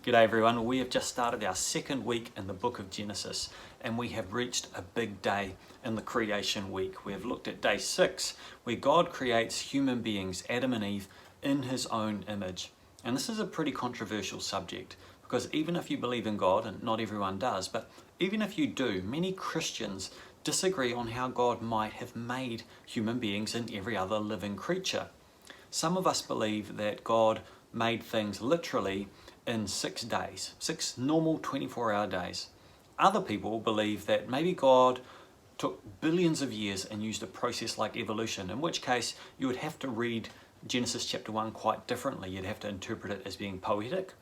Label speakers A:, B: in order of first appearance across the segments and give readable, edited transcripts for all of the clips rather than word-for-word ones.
A: G'day everyone, we have just started our second week in the book of Genesis and we have reached a big day in the creation week. We have looked at day 6 where God creates human beings, Adam and Eve, in his own image. And this is a pretty controversial subject because even if you believe in God, and not everyone does, but even if you do, many Christians disagree on how God might have made human beings and every other living creature. Some of us believe that God made things literally in 6 days, 6 normal 24-hour days. Other people believe that maybe God took billions of years and used a process like evolution, in which case you would have to read Genesis chapter 1 quite differently. You'd have to interpret it as being poetic,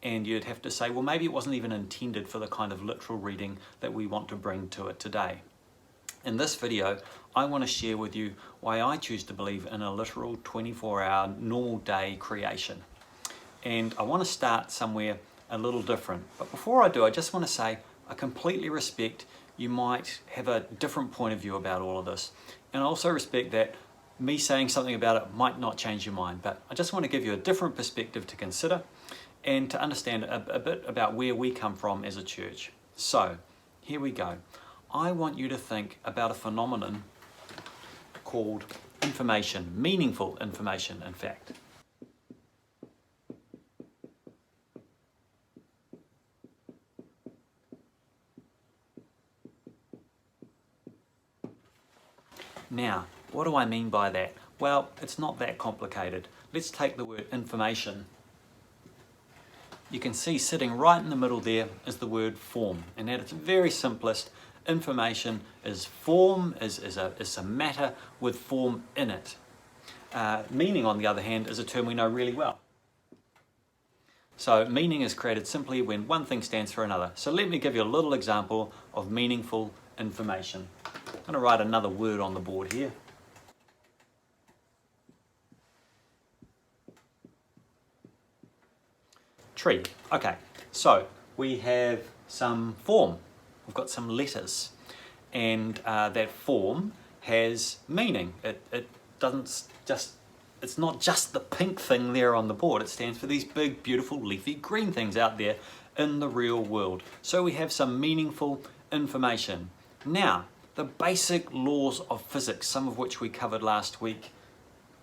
A: and you'd have to say, well, maybe it wasn't even intended for the kind of literal reading that we want to bring to it today. In this video, I want to share with you why I choose to believe in a literal 24-hour normal day creation. And I want to start somewhere a little different. But before I do, I just want to say I completely respect you might have a different point of view about all of this. And I also respect that me saying something about it might not change your mind. But I just want to give you a different perspective to consider and to understand a bit about where we come from as a church. So, here we go. I want you to think about a phenomenon called information, meaningful information, in fact. Now, what do I mean by that? Well, it's not that complicated. Let's take the word information. You can see sitting right in the middle there is the word form. And at its very simplest, information is form, is a matter with form in it. Meaning, on the other hand, is a term we know really well. So meaning is created simply when one thing stands for another. So let me give you a little example of meaningful information. I'm going to write another word on the board here. Tree. Okay, so we have some form. We've got some letters. And that form has meaning. It doesn't just, it's not just the pink thing there on the board. It stands for these big, beautiful, leafy green things out there in the real world. So we have some meaningful information. Now, the basic laws of physics, some of which we covered last week,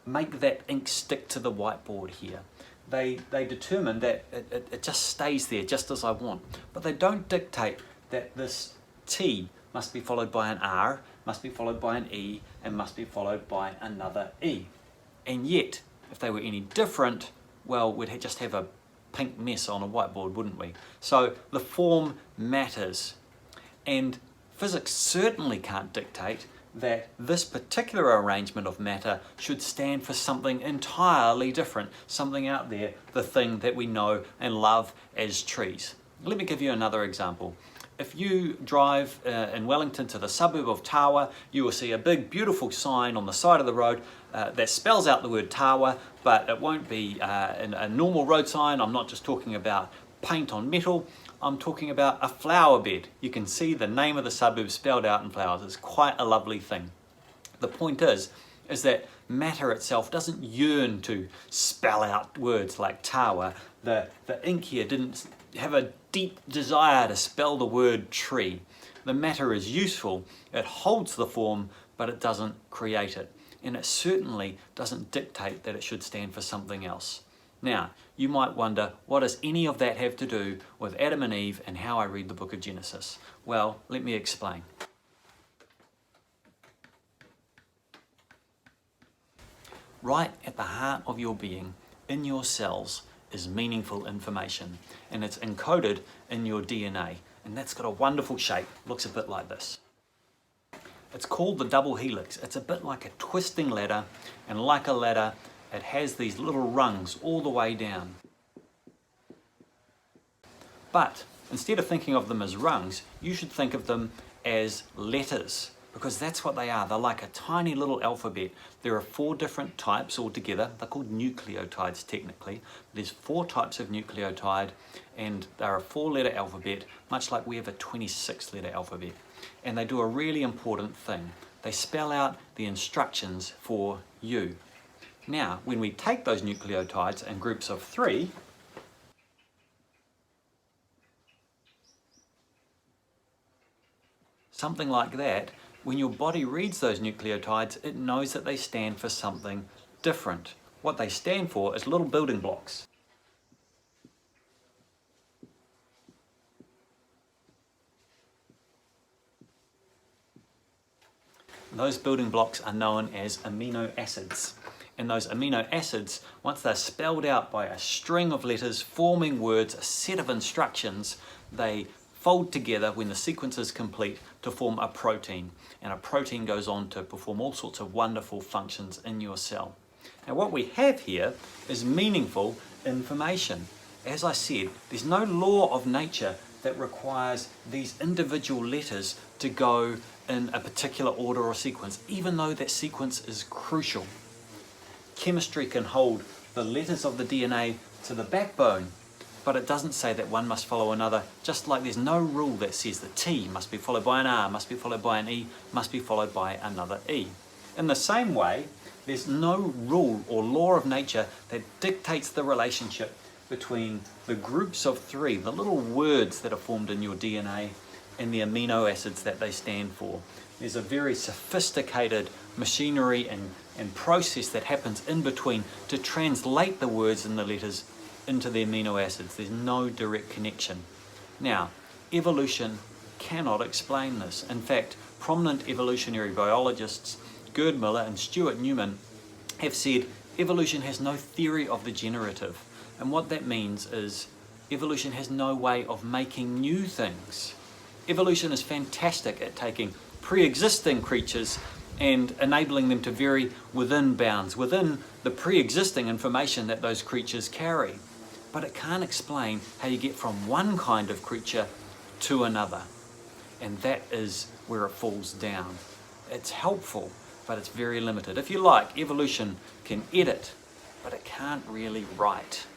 A: make that ink stick to the whiteboard here. They determine that it just stays there just as I want. But they don't dictate that this T must be followed by an R, must be followed by an E, and must be followed by another E. And yet, if they were any different, well, we'd just have a pink mess on a whiteboard, wouldn't we? So the form matters. And physics certainly can't dictate that this particular arrangement of matter should stand for something entirely different, something out there, the thing that we know and love as trees. Let me give you another example. If you drive in Wellington to the suburb of Tawa, you will see a big beautiful sign on the side of the road that spells out the word Tawa, but it won't be a normal road sign. I'm not just talking about paint on metal. I'm talking about a flower bed. You can see the name of the suburb spelled out in flowers. It's quite a lovely thing. The point is that matter itself doesn't yearn to spell out words like Tawa. The ink here didn't have a deep desire to spell the word tree. The matter is useful. It holds the form, but it doesn't create it. And it certainly doesn't dictate that it should stand for something else. Now, you might wonder, what does any of that have to do with Adam and Eve and how I read the book of Genesis? Well, let me explain. Right at the heart of your being, in your cells, is meaningful information, and it's encoded in your DNA, and that's got a wonderful shape. Looks a bit like this. It's called the double helix. It's a bit like a twisting ladder, and like a ladder, it has these little rungs all the way down. But instead of thinking of them as rungs, you should think of them as letters, because that's what they are. They're like a tiny little alphabet. There are 4 different types altogether. They're called nucleotides technically. There's 4 types of nucleotide, and they're a 4-letter alphabet, much like we have a 26-letter alphabet. And they do a really important thing. They spell out the instructions for you. Now, when we take those nucleotides in groups of 3, something like that, when your body reads those nucleotides, it knows that they stand for something different. What they stand for is little building blocks. Those building blocks are known as amino acids. And those amino acids, once they're spelled out by a string of letters forming words, a set of instructions, they fold together when the sequence is complete to form a protein. And a protein goes on to perform all sorts of wonderful functions in your cell. Now what we have here is meaningful information. As I said, there's no law of nature that requires these individual letters to go in a particular order or sequence, even though that sequence is crucial. Chemistry can hold the letters of the DNA to the backbone, but it doesn't say that one must follow another, just like there's no rule that says the T must be followed by an R, must be followed by an E, must be followed by another E. In the same way, there's no rule or law of nature that dictates the relationship between the groups of three, the little words that are formed in your DNA, and the amino acids that they stand for. There's a very sophisticated machinery and process that happens in between to translate the words and the letters into the amino acids. There's no direct connection. Now, evolution cannot explain this. In fact, prominent evolutionary biologists Gerd Müller and Stuart Newman have said evolution has no theory of the generative. And what that means is evolution has no way of making new things. Evolution is fantastic at taking pre-existing creatures and enabling them to vary within bounds, within the pre-existing information that those creatures carry. But it can't explain how you get from one kind of creature to another. And that is where it falls down. It's helpful, but it's very limited. If you like, evolution can edit, but it can't really write.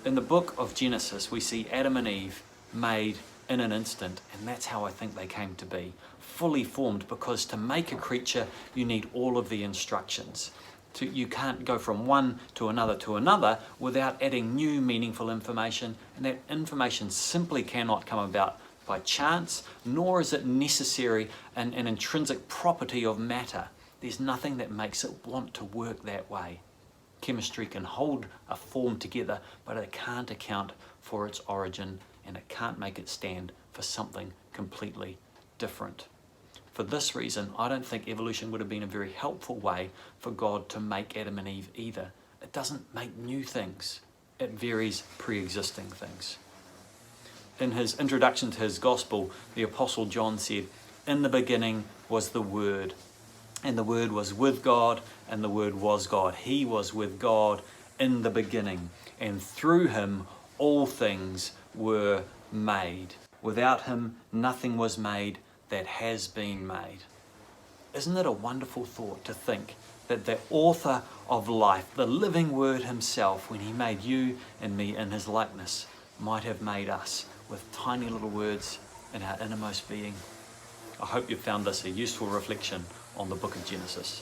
A: In the book of Genesis, we see Adam and Eve made in an instant, and that's how I think they came to be, fully formed, because to make a creature you need all of the instructions. You can't go from one to another without adding new meaningful information, and that information simply cannot come about by chance, nor is it necessary an intrinsic property of matter. There's nothing that makes it want to work that way. Chemistry can hold a form together, but it can't account for its origin, and it can't make it stand for something completely different. For this reason, I don't think evolution would have been a very helpful way for God to make Adam and Eve either. It doesn't make new things. It varies pre-existing things. In his introduction to his gospel, the Apostle John said, "In the beginning was the Word, and the Word was with God, and the Word was God. He was with God in the beginning, and through him all things were made. Without him nothing was made that has been made." Isn't it a wonderful thought to think that the author of life, the living Word himself, when he made you and me in his likeness, might have made us with tiny little words in our innermost being? I hope you found this a useful reflection on the book of Genesis.